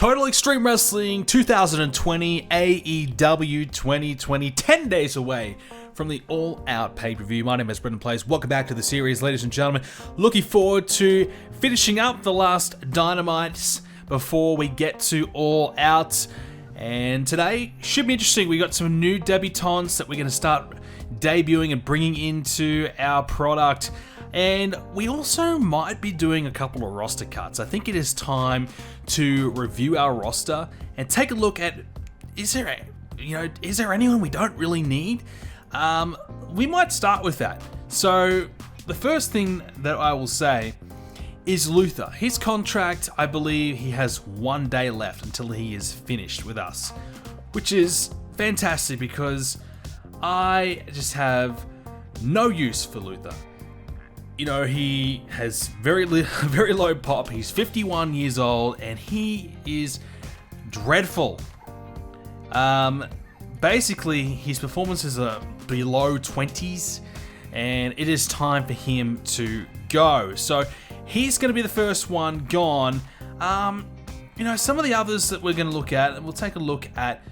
Total Extreme Wrestling 2020 AEW 2020, 10 days away from the all-out pay-per-view. My name is BrendenPlayz. Welcome back to the series, ladies and gentlemen. Looking forward to finishing up the last Dynamites before we get to all out. And today should be interesting. We got some new debutantes that we're going to start debuting and bringing into our product. And we also might be doing a couple of roster cuts. I think it is time to review our roster and take a look at, is there anyone we don't really need? We might start with that. So the first thing that I will say is Luther. His contract, I believe he has 1 day left until he is finished with us, which is fantastic because I just have no use for Luther. You know, he has very low pop. He's 51 years old and he is dreadful. Basically, his performances are below 20s and it is time for him to go. So he's going to be the first one gone. Some of the others that we're going to look at, and we'll take a look at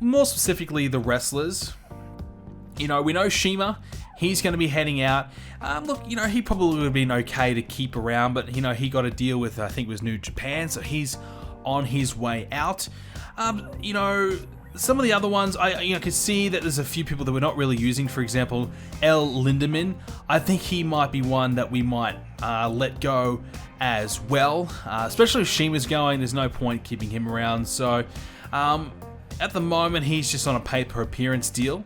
more specifically the wrestlers. We know Shima. He's going to be heading out. He probably would have been okay to keep around, but, he got a deal with, I think it was New Japan, so he's on his way out. Some of the other ones, I could see that there's a few people that we're not really using. For example, El Lindemann. I think he might be one that we might let go as well. Especially if Shima's going, there's no point keeping him around. So, at the moment, he's just on a pay-per-appearance deal.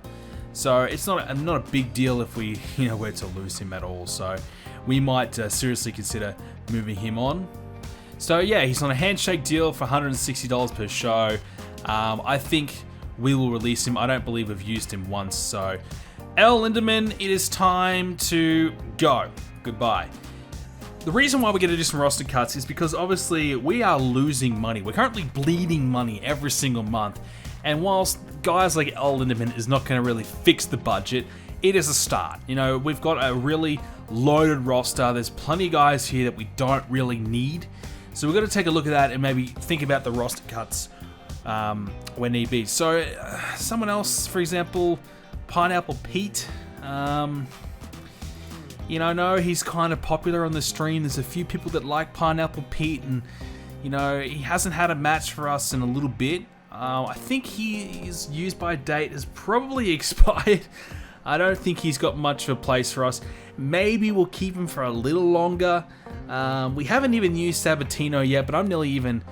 So it's not a big deal if we were to lose him at all. So we might seriously consider moving him on. So yeah, he's on a handshake deal for $160 per show. I think we will release him. I don't believe we've used him once. So El Lindemann, it is time to go. Goodbye. The reason why we're going to do some roster cuts is because obviously we are losing money. We're currently bleeding money every single month. And whilst guys like El Lindemann is not going to really fix the budget, it is a start. We've got a really loaded roster. There's plenty of guys here that we don't really need. So we're going to take a look at that and maybe think about the roster cuts when need be. So someone else, for example, Pineapple Pete. I know he's kind of popular on the stream. There's a few people that like Pineapple Pete, and he hasn't had a match for us in a little bit. I think his use by date has probably expired. I don't think he's got much of a place for us. Maybe we'll keep him for a little longer. We haven't even used Sabatino yet, but I'm nearly even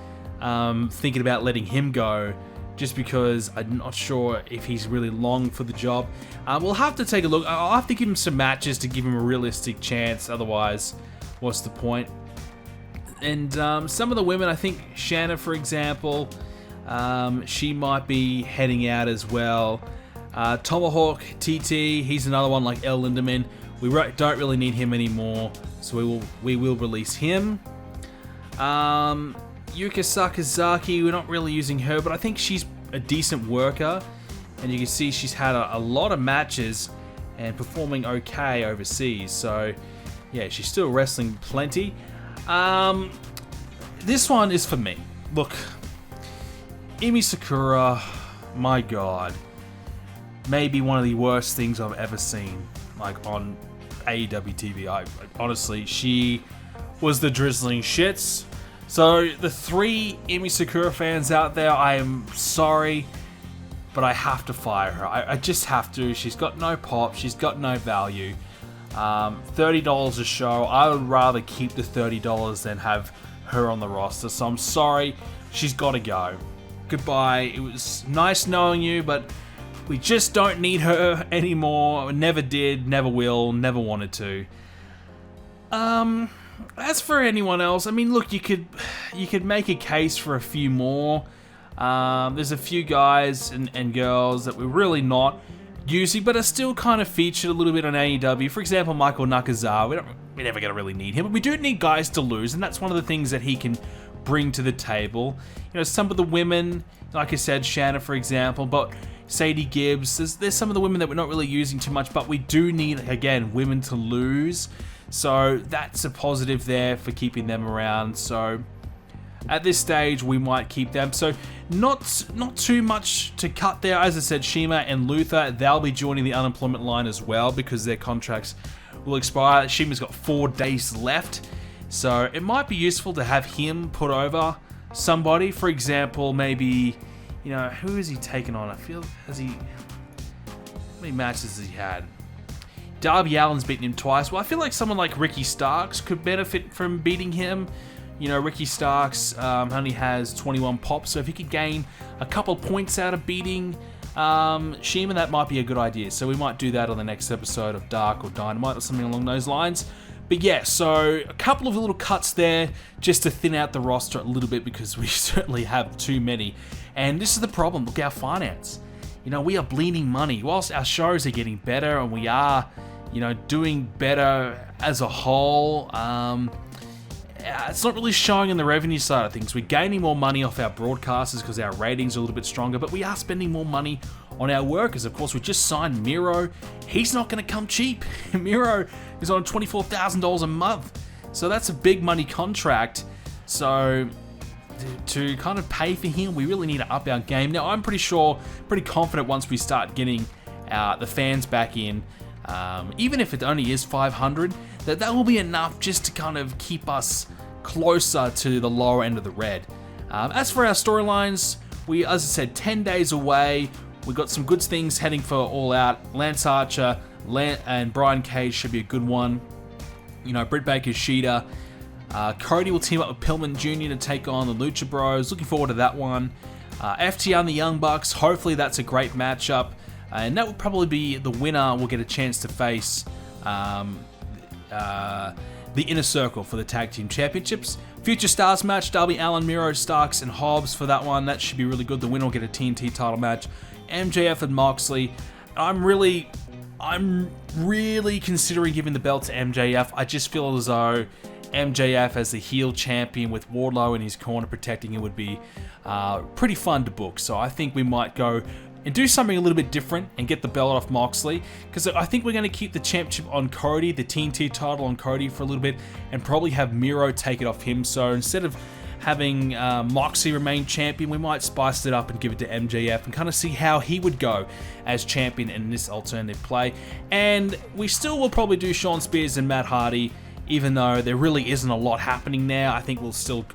thinking about letting him go just because I'm not sure if he's really long for the job. We'll have to take a look. I'll have to give him some matches to give him a realistic chance. Otherwise, what's the point? And some of the women, I think Shanna, for example, she might be heading out as well. Tomahawk TT, he's another one like El Lindemann. We don't really need him anymore, so we will release him. Yuka Sakazaki, we're not really using her, but I think she's a decent worker, and you can see she's had a lot of matches and performing okay overseas. So yeah, she's still wrestling plenty. This one is for me. Look, Emi Sakura, my god, maybe one of the worst things I've ever seen, on AEW TV. Honestly, she was the drizzling shits. So the 3 Emi Sakura fans out there, I am sorry, but I have to fire her. I just have to. She's got no pop. She's got no value. $30 a show. I would rather keep the $30 than have her on the roster. So I'm sorry. She's got to go. Goodbye. It was nice knowing you, but we just don't need her anymore. Never did, never will, never wanted to. As for anyone else, look, you could make a case for a few more. There's a few guys and girls that we're really not using, but are still kind of featured a little bit on AEW. For example, Michael Nakazawa. We're never going to really need him, but we do need guys to lose, and that's one of the things that he can bring to the table. Some of the women, like I said, Shanna, for example, but Sadie Gibbs, there's some of the women that we're not really using too much, but we do need, again, women to lose. So that's a positive there for keeping them around. So at this stage, we might keep them. So not too much to cut there. As I said, Shima and Luther, they'll be joining the unemployment line as well because their contracts will expire. Shima's got 4 days left. So it might be useful to have him put over somebody. For example, maybe, who has he taken on? I feel, how many matches has he had? Darby Allin's beaten him twice. Well, I feel like someone like Ricky Starks could benefit from beating him. Ricky Starks only has 21 pops, so if he could gain a couple points out of beating Shima, that might be a good idea. So we might do that on the next episode of Dark or Dynamite or something along those lines. But yeah, so a couple of little cuts there just to thin out the roster a little bit because we certainly have too many. And this is the problem. Look, our finance. We are bleeding money. Whilst our shows are getting better and we are, doing better as a whole, it's not really showing in the revenue side of things. We're gaining more money off our broadcasters because our ratings are a little bit stronger, but we are spending more money on our workers. Of course, we just signed Miro. He's not going to come cheap. Miro is on $24,000 a month. So that's a big money contract. So to kind of pay for him, we really need to up our game. Now, I'm pretty confident once we start getting the fans back in, even if it only is 500, that will be enough just to kind of keep us closer to the lower end of the red. As for our storylines, we, as I said, 10 days away. We got some good things heading for All Out. Lance Archer and Brian Cage should be a good one. Britt Baker, Sheeta. Cody will team up with Pillman Jr. to take on the Lucha Bros. Looking forward to that one. FTR and the Young Bucks. Hopefully that's a great matchup. And that will probably be the winner will get a chance to face the Inner Circle for the Tag Team Championships. Future Stars match, Darby Allin, Miro, Starks, and Hobbs for that one. That should be really good. The winner will get a TNT title match. MJF and Maxley. I'm really considering giving the belt to MJF. I just feel as though MJF as the heel champion with Wardlow in his corner protecting him would be pretty fun to book. So I think we might go and do something a little bit different and get the belt off Moxley, because I think we're going to keep the championship on Cody, the TNT title on Cody for a little bit, and probably have Miro take it off him. So instead of having Moxley remain champion, we might spice it up and give it to MJF and kind of see how he would go as champion in this alternative play. And we still will probably do Shawn Spears and Matt Hardy, even though there really isn't a lot happening now. I think we'll still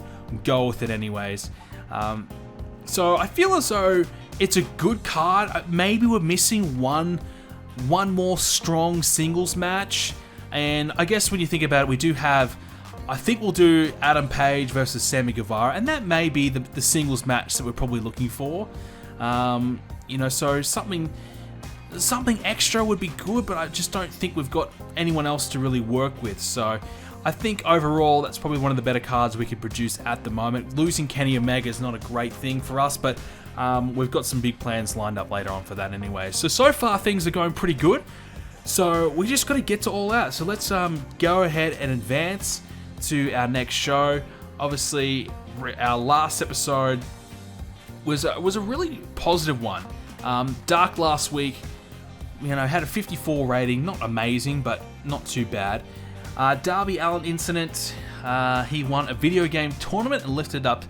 go with it anyways. So I feel as though it's a good card. Maybe we're missing one more strong singles match. And I guess when you think about it, we do have, I think we'll do Adam Page versus Sami Guevara, and that may be the singles match that we're probably looking for. So something extra would be good, but I just don't think we've got anyone else to really work with. So I think overall that's probably one of the better cards we could produce at the moment. Losing Kenny Omega is not a great thing for us, but we've got some big plans lined up later on for that anyway. So far things are going pretty good. So we just got to get to All Out. So let's go ahead and advance to our next show. Obviously, our last episode was a really positive one. Dark last week, had a 54 rating. Not amazing, but not too bad. Darby Allin incident. He won a video game tournament and lifted up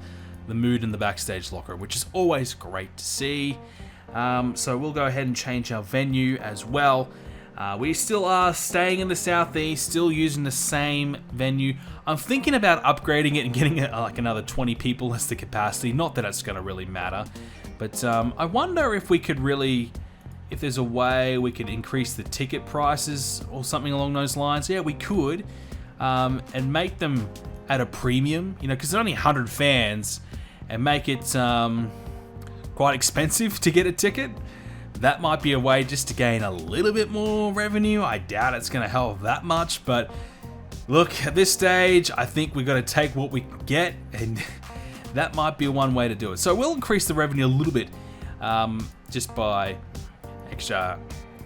the mood in the backstage locker, which is always great to see. So we'll go ahead and change our venue as well. We still are staying in the southeast, still using the same venue. I'm thinking about upgrading it and getting like another 20 people as the capacity. Not that it's going to really matter, but I wonder if we could really, if there's a way we could increase the ticket prices or something along those lines. Yeah, we could, and make them at a premium, because there's only 100 fans, and make it quite expensive to get a ticket. That might be a way just to gain a little bit more revenue. I doubt it's going to help that much, but look, at this stage, I think we've got to take what we can get, and that might be one way to do it. So we'll increase the revenue a little bit, just by extra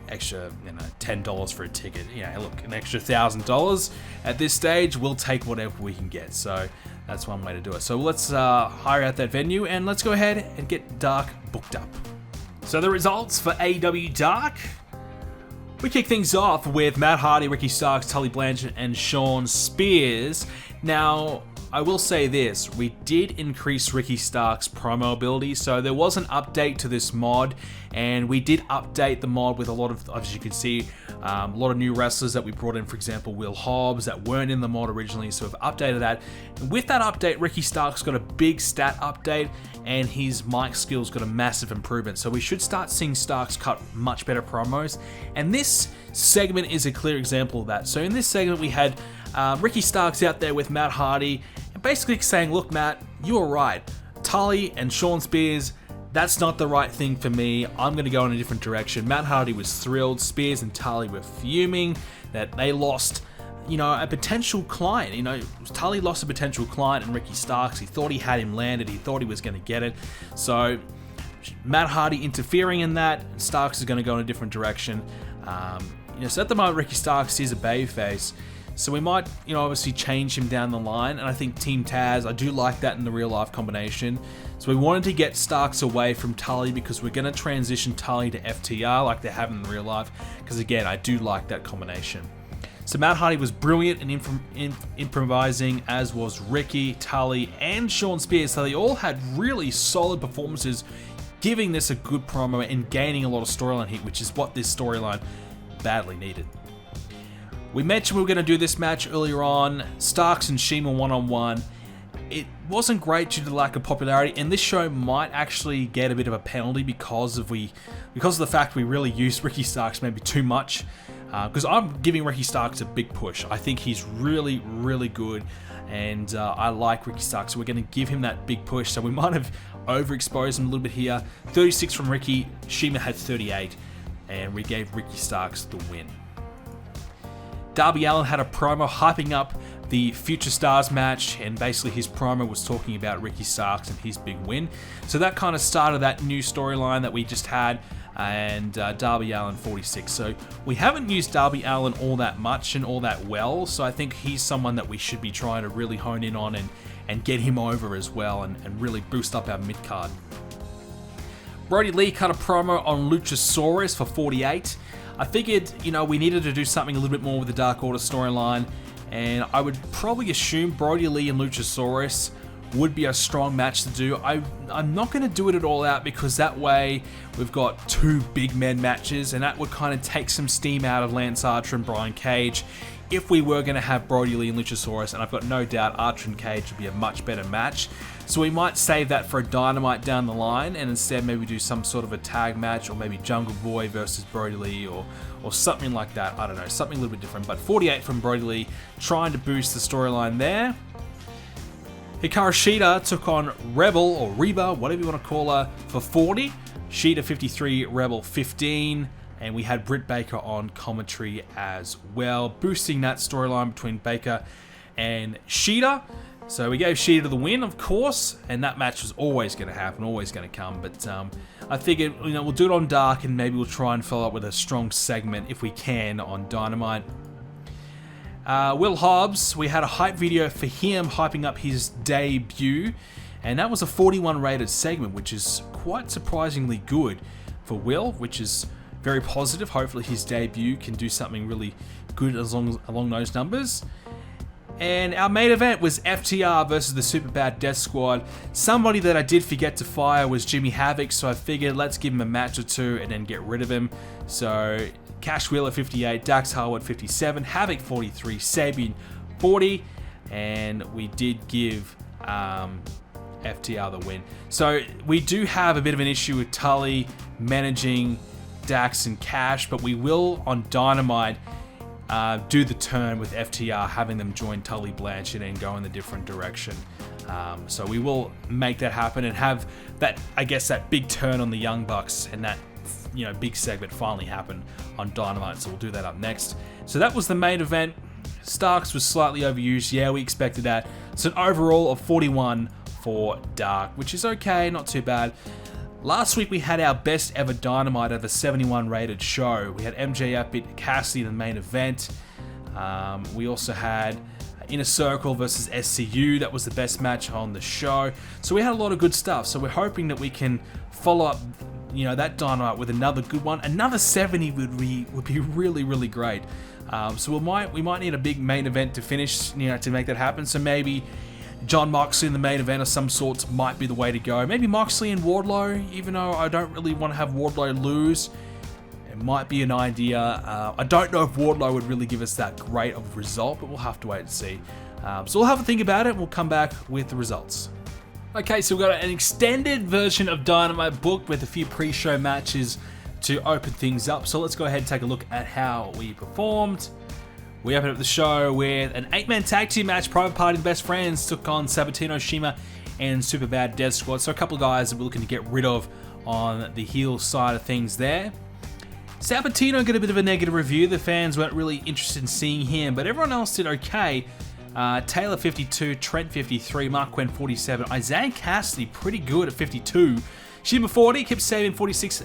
$10 for a ticket. Look, an extra $1,000 at this stage, we'll take whatever we can get. So that's one way to do it. So let's hire out that venue and let's go ahead and get Dark booked up. So the results for AEW Dark. We kick things off with Matt Hardy, Ricky Starks, Tully Blanchard, and Shawn Spears. Now, I will say this, we did increase Ricky Stark's promo ability, so there was an update to this mod, and we did update the mod with a lot of, as you can see, a lot of new wrestlers that we brought in, for example, Will Hobbs, that weren't in the mod originally, so we've updated that. And with that update, Ricky Stark's got a big stat update, and his mic skills got a massive improvement, so we should start seeing Starks cut much better promos, and this segment is a clear example of that. So in this segment, we had Ricky Starks out there with Matt Hardy, and basically saying, look Matt, you were right. Tully and Sean Spears, that's not the right thing for me. I'm going to go in a different direction. Matt Hardy was thrilled. Spears and Tully were fuming that they lost, a potential client. Tully lost a potential client in Ricky Starks. He thought he had him landed. He thought he was going to get it. So Matt Hardy interfering in that. Starks is going to go in a different direction. So at the moment, Ricky Starks is a babyface. So we might, obviously change him down the line. And I think Team Taz, I do like that in the real life combination. So we wanted to get Starks away from Tully because we're going to transition Tully to FTR like they have in real life. Because again, I do like that combination. So Matt Hardy was brilliant in improvising, as was Ricky, Tully, and Sean Spears. So they all had really solid performances, giving this a good promo and gaining a lot of storyline heat, which is what this storyline badly needed. We mentioned we were going to do this match earlier on, Starks and Shima one-on-one. It wasn't great due to the lack of popularity, and this show might actually get a bit of a penalty because of the fact we really used Ricky Starks maybe too much. Because I'm giving Ricky Starks a big push. I think he's really, really good, and I like Ricky Starks, so we're going to give him that big push. So we might have overexposed him a little bit here. 36 from Ricky, Shima had 38, and we gave Ricky Starks the win. Darby Allin had a promo hyping up the Future Stars match, and basically his promo was talking about Ricky Starks and his big win. So that kind of started that new storyline that we just had, and Darby Allin 46. So we haven't used Darby Allin all that much and all that well, so I think he's someone that we should be trying to really hone in on and get him over as well and really boost up our mid-card. Brody Lee cut a promo on Luchasaurus for 48. I figured, we needed to do something a little bit more with the Dark Order storyline, and I would probably assume Brody Lee and Luchasaurus would be a strong match to do. I'm not going to do it at All Out because that way we've got two big men matches, and that would kind of take some steam out of Lance Archer and Brian Cage if we were going to have Brody Lee and Luchasaurus, and I've got no doubt Archer and Cage would be a much better match. So we might save that for a Dynamite down the line, and instead maybe do some sort of a tag match, or maybe Jungle Boy versus Brody Lee, or something like that. I don't know, something a little bit different. But 48 from Brody Lee, trying to boost the storyline there. Hikaru Shida took on Rebel, or Reba, whatever you want to call her, for 40. Shida 53, Rebel 15. And we had Britt Baker on commentary as well, boosting that storyline between Baker and Shida. So we gave Shida the win, of course, and that match was always going to happen, always going to come. But I figured, we'll do it on Dark, and maybe we'll try and follow up with a strong segment if we can on Dynamite. Will Hobbs, we had a hype video for him hyping up his debut, and that was a 41 rated segment, which is quite surprisingly good for Will, which is very positive. Hopefully his debut can do something really good along those numbers. And our main event was FTR versus the Superbad Death Squad. Somebody that I did forget to fire was Jimmy Havoc, so I figured let's give him a match or two and then get rid of him. So Cash Wheeler 58, Dax Harwood 57, Havoc 43, Sabian 40, and we did give FTR the win. So we do have a bit of an issue with Tully managing Dax and Cash, but we will on Dynamite do the turn with FTR, having them join Tully Blanchard and go in the different direction. So we will make that happen and have that, I guess, that big turn on the Young Bucks and that big segment finally happen on Dynamite. So we'll do that up next. So that was the main event. Starks was slightly overused. Yeah, we expected that. So an overall of 41 for Dark, which is okay, not too bad. Last week we had our best ever Dynamite of a 71 rated show. We had MJF beat Cassidy in the main event. We also had Inner Circle versus SCU. That was the best match on the show. So we had a lot of good stuff. So we're hoping that we can follow up, that Dynamite with another good one. Another 70 would be really, really great. So we might need a big main event to finish, to make that happen. So maybe John Moxley in the main event of some sorts might be the way to go. Maybe Moxley and Wardlow, even though I don't really want to have Wardlow lose. It might be an idea. I don't know if Wardlow would really give us that great of a result, but we'll have to wait and see. So we'll have a think about it and we'll come back with the results. Okay, so we've got an extended version of Dynamite booked with a few pre-show matches to open things up. So let's go ahead and take a look at how we performed. We opened up the show with an 8-man tag team match. Private Party and Best Friends took on Sabatino, Shima, and Superbad Death Squad. So a couple of guys that we're looking to get rid of on the heel side of things there. Sabatino got a bit of a negative review. The fans weren't really interested in seeing him, but everyone else did okay. Taylor 52, Trent 53, Mark Quinn 47, Isaiah Cassidy pretty good at 52, Shima 40, Kip Sabian 46,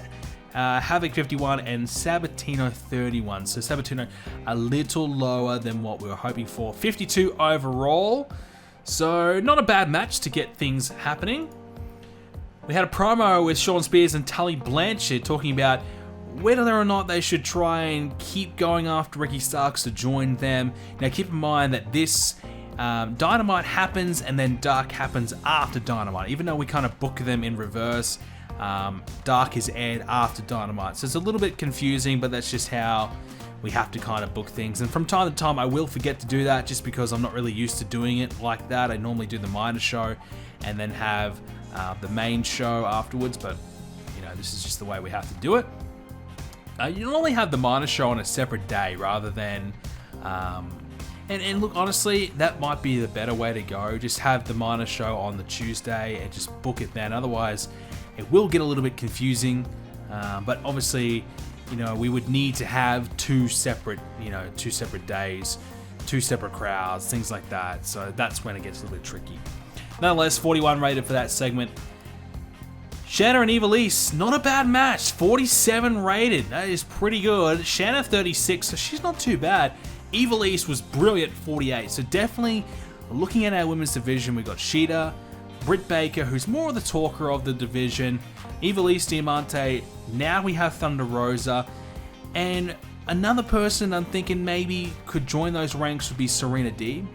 Havoc 51, and Sabatino 31. So Sabatino a little lower than what we were hoping for. 52 overall. So not a bad match to get things happening. We had a promo with Sean Spears and Tully Blanchard talking about whether or not they should try and keep going after Ricky Starks to join them. Now keep in mind that this Dynamite happens and then Dark happens after Dynamite. Even though we kind of book them in reverse, Dark is aired after Dynamite. So it's a little bit confusing, but that's just how we have to kind of book things. And from time to time, I will forget to do that just because I'm not really used to doing it like that. I normally do the minor show and then have the main show afterwards, but you know, this is just the way we have to do it. You normally have the minor show on a separate day rather than... And look, honestly, that might be the better way to go. Just have the minor show on the Tuesday and just book it then. Otherwise, it will get a little bit confusing. But obviously, you know, we would need to have two separate days, two separate crowds, things like that. So that's when it gets a little bit tricky. Nonetheless, 41 rated for that segment. Shanna and Ivelisse, not a bad match. 47 rated. That is pretty good. Shanna 36, so she's not too bad. Ivelisse was brilliant, 48. So definitely looking at our women's division, we got Sheeta, Britt Baker, who's more of the talker of the division, Ivelisse Diamante. Now we have Thunder Rosa. And another person I'm thinking maybe could join those ranks would be Serena Deeb.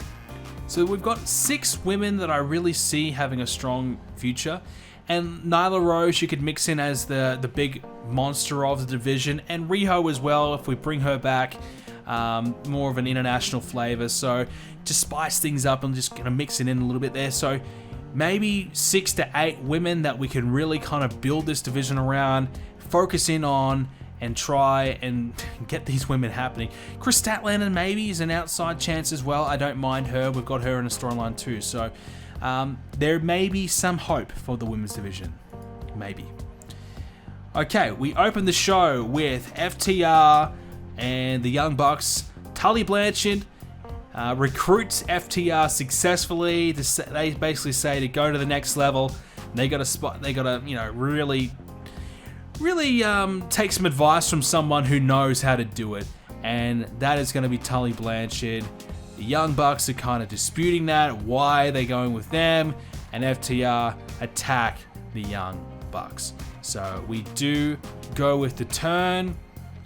So we've got 6 women that I really see having a strong future. And Nyla Rose, you could mix in as the big monster of the division. And Riho as well, if we bring her back. More of an international flavor. So to spice things up, I'm just going to mix it in a little bit there. So maybe 6 to 8 women that we can really kind of build this division around, focus in on, and try and get these women happening. Chris Statlander maybe is an outside chance as well. I don't mind her. We've got her in a storyline too. So there may be some hope for the women's division. Maybe. Okay, we open the show with FTR and the Young Bucks. Tully Blanchard recruits FTR successfully. They basically say to go to the next level. They got to really take some advice from someone who knows how to do it, and that is going to be Tully Blanchard. The Young Bucks are kind of disputing that. Why are they going with them? And FTR attack the Young Bucks. So we do go with the turn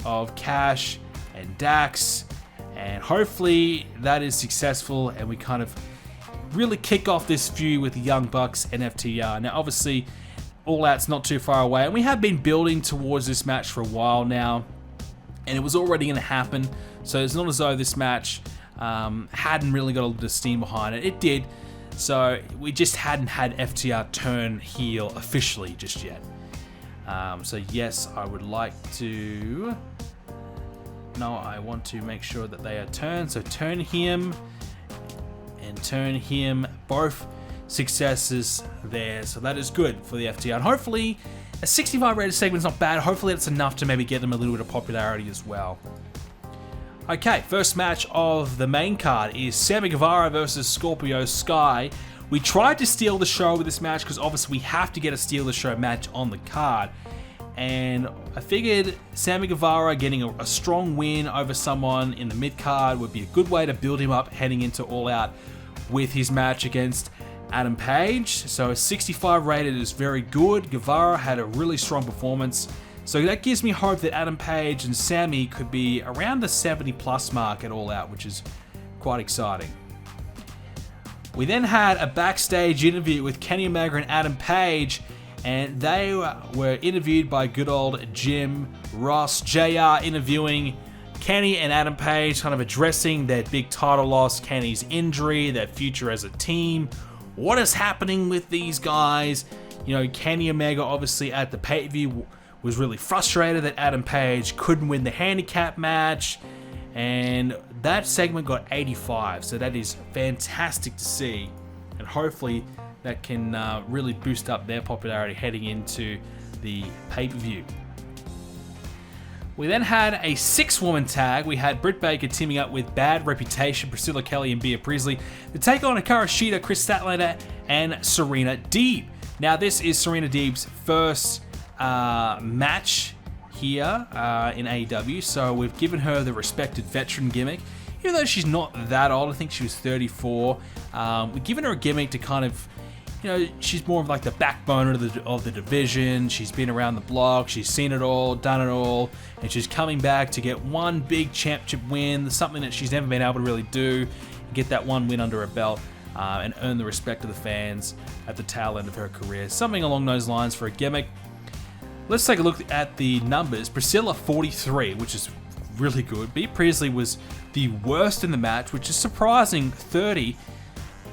of Cash and Dax, and hopefully that is successful and we kind of really kick off this feud with the Young Bucks and FTR. Now obviously All Out's not too far away, and we have been building towards this match for a while now, and it was already going to happen, so it's not as though this match hadn't really got a lot of steam behind it. It did, so we just hadn't had FTR turn heel officially just yet. So yes, I would like to... No, I want to make sure that they are turned. So turn him and turn him. Both successes there. So that is good for the FTR. And hopefully, a 65 rated segment is not bad. Hopefully that's enough to maybe get them a little bit of popularity as well. Okay, first match of the main card is Sami Guevara versus Scorpio Sky. We tried to steal the show with this match because obviously we have to get a steal the show match on the card. And I figured Sami Guevara getting a strong win over someone in the mid-card would be a good way to build him up heading into All Out with his match against Adam Page. So a 65 rated is very good. Guevara had a really strong performance. So that gives me hope that Adam Page and Sami could be around the 70 plus mark at All Out, which is quite exciting. We then had a backstage interview with Kenny Omega and Adam Page, and they were interviewed by good old Jim Ross Jr. interviewing Kenny and Adam Page, kind of addressing their big title loss, Kenny's injury, their future as a team. What is happening with these guys? You know, Kenny Omega obviously at the pay-per-view was really frustrated that Adam Page couldn't win the handicap match, and that segment got 85, so that is fantastic to see, and hopefully that can really boost up their popularity heading into the pay-per-view. We then had a 6-woman tag. We had Britt Baker teaming up with Bad Reputation, Priscilla Kelly and Bea Priestley to take on Hikaru Shida, Chris Statlander, and Serena Deeb. Now, this is Serena Deeb's first match here in AEW, so we've given her the respected veteran gimmick. Even though she's not that old, I think she was 34, we've given her a gimmick to kind of, you know, she's more of like the backbone of the division. She's been around the block, she's seen it all, done it all, and she's coming back to get one big championship win, something that she's never been able to really do, get that one win under her belt, and earn the respect of the fans at the tail end of her career. Something along those lines for a gimmick. Let's take a look at the numbers. Priscilla 43, which is really good. Bea Priestley was the worst in the match, which is surprising, 30.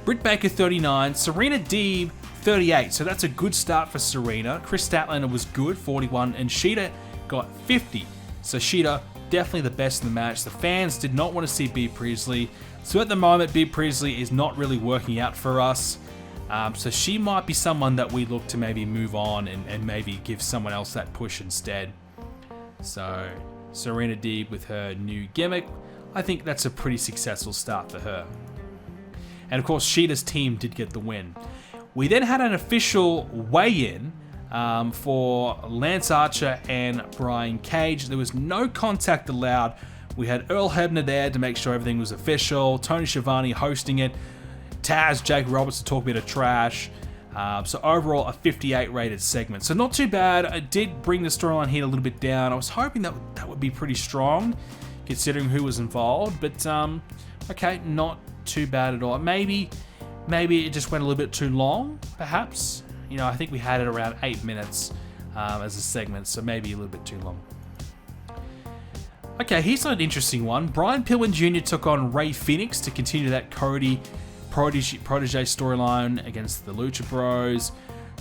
Britt Baker 39, Serena Deeb 38, so that's a good start for Serena. Chris Statlander was good, 41, and Shida got 50. So Shida, definitely the best in the match. The fans did not want to see Bea Priestley, so at the moment Bea Priestley is not really working out for us. So she might be someone that we look to maybe move on and maybe give someone else that push instead. So Serena Deeb with her new gimmick, I think that's a pretty successful start for her. And of course, Shida's team did get the win. We then had an official weigh-in for Lance Archer and Brian Cage. There was no contact allowed. We had Earl Hebner there to make sure everything was official. Tony Schiavone hosting it. Taz, Jake Roberts to talk a bit of trash. So overall, a 58 rated segment. So not too bad. It did bring the storyline here a little bit down. I was hoping that would be pretty strong, considering who was involved. But okay, not too bad at all. Maybe it just went a little bit too long, perhaps. You know, I think we had it around 8 minutes as a segment, so maybe a little bit too long. Okay, here's an interesting one. Brian Pillman Jr. took on Rey Fenix to continue that Cody protege storyline against the Lucha Bros.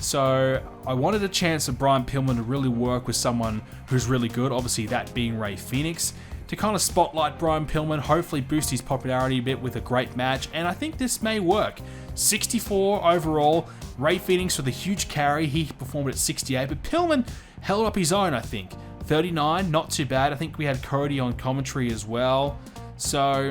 So I wanted a chance of Brian Pillman to really work with someone who's really good, obviously that being Rey Fenix, to kind of spotlight Brian Pillman, hopefully boost his popularity a bit with a great match, and I think this may work. 64 overall, Rey Fenix with a huge carry, he performed at 68, but Pillman held up his own, I think. 39, not too bad. I think we had Cody on commentary as well. So,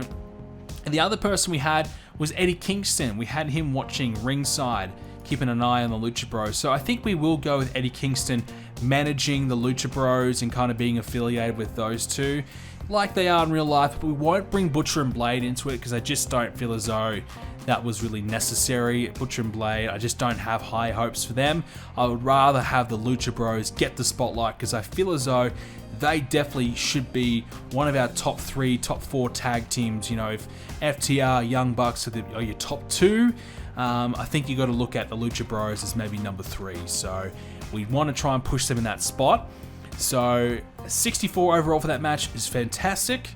and the other person we had was Eddie Kingston. We had him watching ringside, keeping an eye on the Lucha Bros. So I think we will go with Eddie Kingston managing the Lucha Bros and kind of being affiliated with those two, like they are in real life, but we won't bring Butcher and Blade into it because I just don't feel as though that was really necessary. Butcher and Blade, I just don't have high hopes for them. I would rather have the Lucha Bros get the spotlight because I feel as though they definitely should be one of our top 3, top 4 tag teams. You know, if FTR, Young Bucks are your top 2, I think you got to look at the Lucha Bros as maybe number 3. So we want to try and push them in that spot. So 64 overall for that match is fantastic.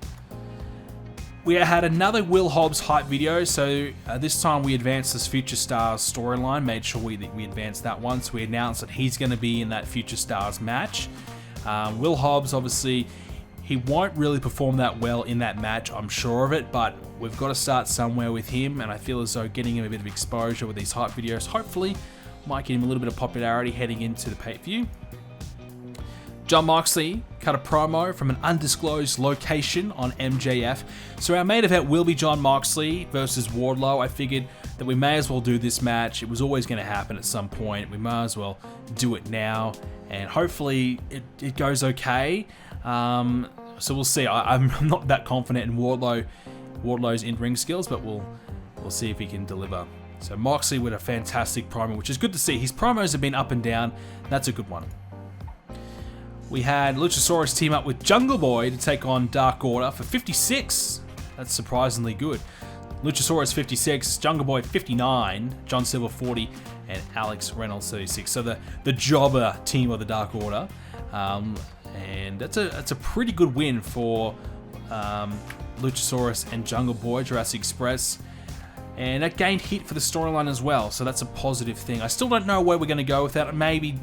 We had another Will Hobbs hype video, so this time we advanced this Future Stars storyline, made sure we advanced that one, so we announced that he's going to be in that Future Stars match. Will Hobbs, obviously, he won't really perform that well in that match, I'm sure of it, but we've got to start somewhere with him, and I feel as though getting him a bit of exposure with these hype videos hopefully might get him a little bit of popularity heading into the pay-per-view. Jon Moxley cut a promo from an undisclosed location on MJF. So our main event will be Jon Moxley versus Wardlow. I figured that we may as well do this match. It was always going to happen at some point. We might as well do it now. And hopefully it goes okay. So we'll see. I'm not that confident in Wardlow's in-ring skills, but we'll see if he can deliver. So Moxley with a fantastic promo, which is good to see. His promos have been up and down. That's a good one. We had Luchasaurus team up with Jungle Boy to take on Dark Order for 56. That's surprisingly good. Luchasaurus 56, Jungle Boy 59, John Silver 40, and Alex Reynolds 36. So the jobber team of the Dark Order. And that's a pretty good win for Luchasaurus and Jungle Boy, Jurassic Express. And that gained heat for the storyline as well, so that's a positive thing. I still don't know where we're going to go with that. Maybe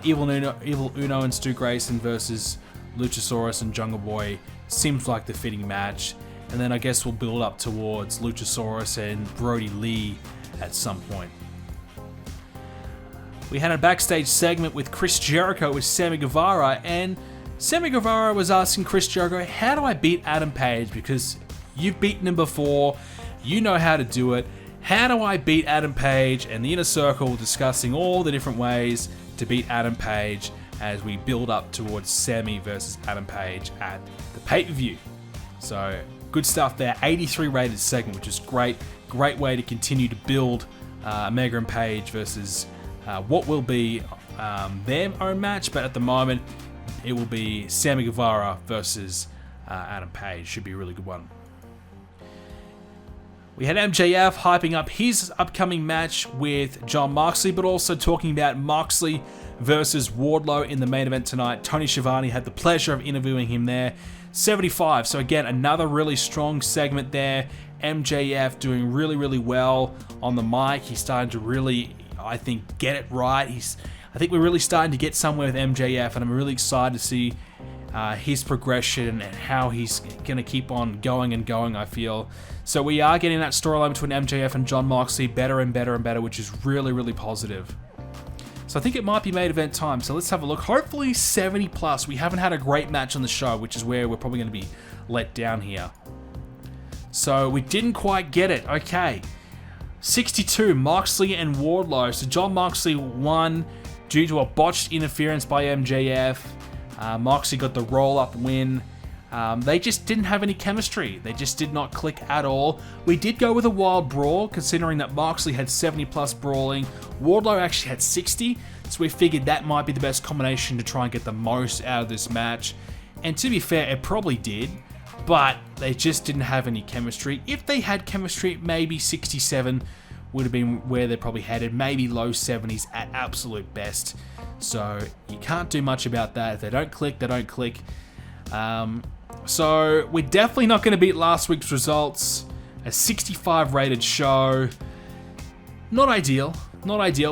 Evil Uno and Stu Grayson versus Luchasaurus and Jungle Boy seems like the fitting match. And then I guess we'll build up towards Luchasaurus and Brody Lee at some point. We had a backstage segment with Chris Jericho with Sammy Guevara, and Sammy Guevara was asking Chris Jericho, how do I beat Adam Page? Because you've beaten him before, you know how to do it. How do I beat Adam Page? And the Inner Circle discussing all the different ways to beat Adam Page as we build up towards Sami versus Adam Page at the pay-per-view. So good stuff there. 83 rated segment, which is great. Great way to continue to build Omega and Page versus what will be their own match, but at the moment it will be Sammy Guevara versus Adam Page. Should be a really good one. We had MJF hyping up his upcoming match with Jon Moxley, but also talking about Moxley versus Wardlow in the main event tonight. Tony Schiavone had the pleasure of interviewing him there. 75, so again, another really strong segment there. MJF doing really, really well on the mic. He's starting to really, I think, get it right. I think we're really starting to get somewhere with MJF, and I'm really excited to see his progression and how he's going to keep on going and going, I feel. So we are getting that storyline between MJF and Jon Moxley better and better and better, which is really, really positive. So I think it might be main event time. So let's have a look. Hopefully 70 plus. We haven't had a great match on the show, which is where we're probably going to be let down here. So we didn't quite get it. Okay. 62, Moxley and Wardlow. So Jon Moxley won due to a botched interference by MJF. Moxley got the roll-up win. They just didn't have any chemistry. They just did not click at all. We did go with a wild brawl, considering that Moxley had 70 plus brawling. Wardlow actually had 60, so we figured that might be the best combination to try and get the most out of this match. And to be fair, it probably did, but they just didn't have any chemistry. If they had chemistry, maybe 67 would have been where they probably headed, maybe low 70s at absolute best. So you can't do much about that. If they don't click, they don't click. So we're definitely not going to beat last week's results. A 65 rated show. Not ideal,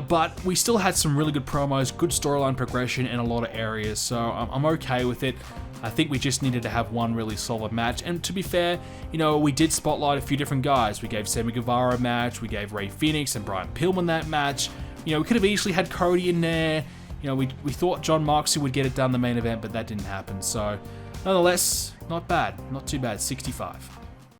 but we still had some really good promos, good storyline progression in a lot of areas, so I'm okay with it. I think we just needed to have one really solid match, and to be fair, you know, we did spotlight a few different guys. We gave Sammy Guevara a match, we gave Rey Fenix and Brian Pillman that match. You know, we could have easily had Cody in there. You know, we thought Jon Moxley would get it done in the main event, but that didn't happen, so nonetheless, not bad, not too bad, 65.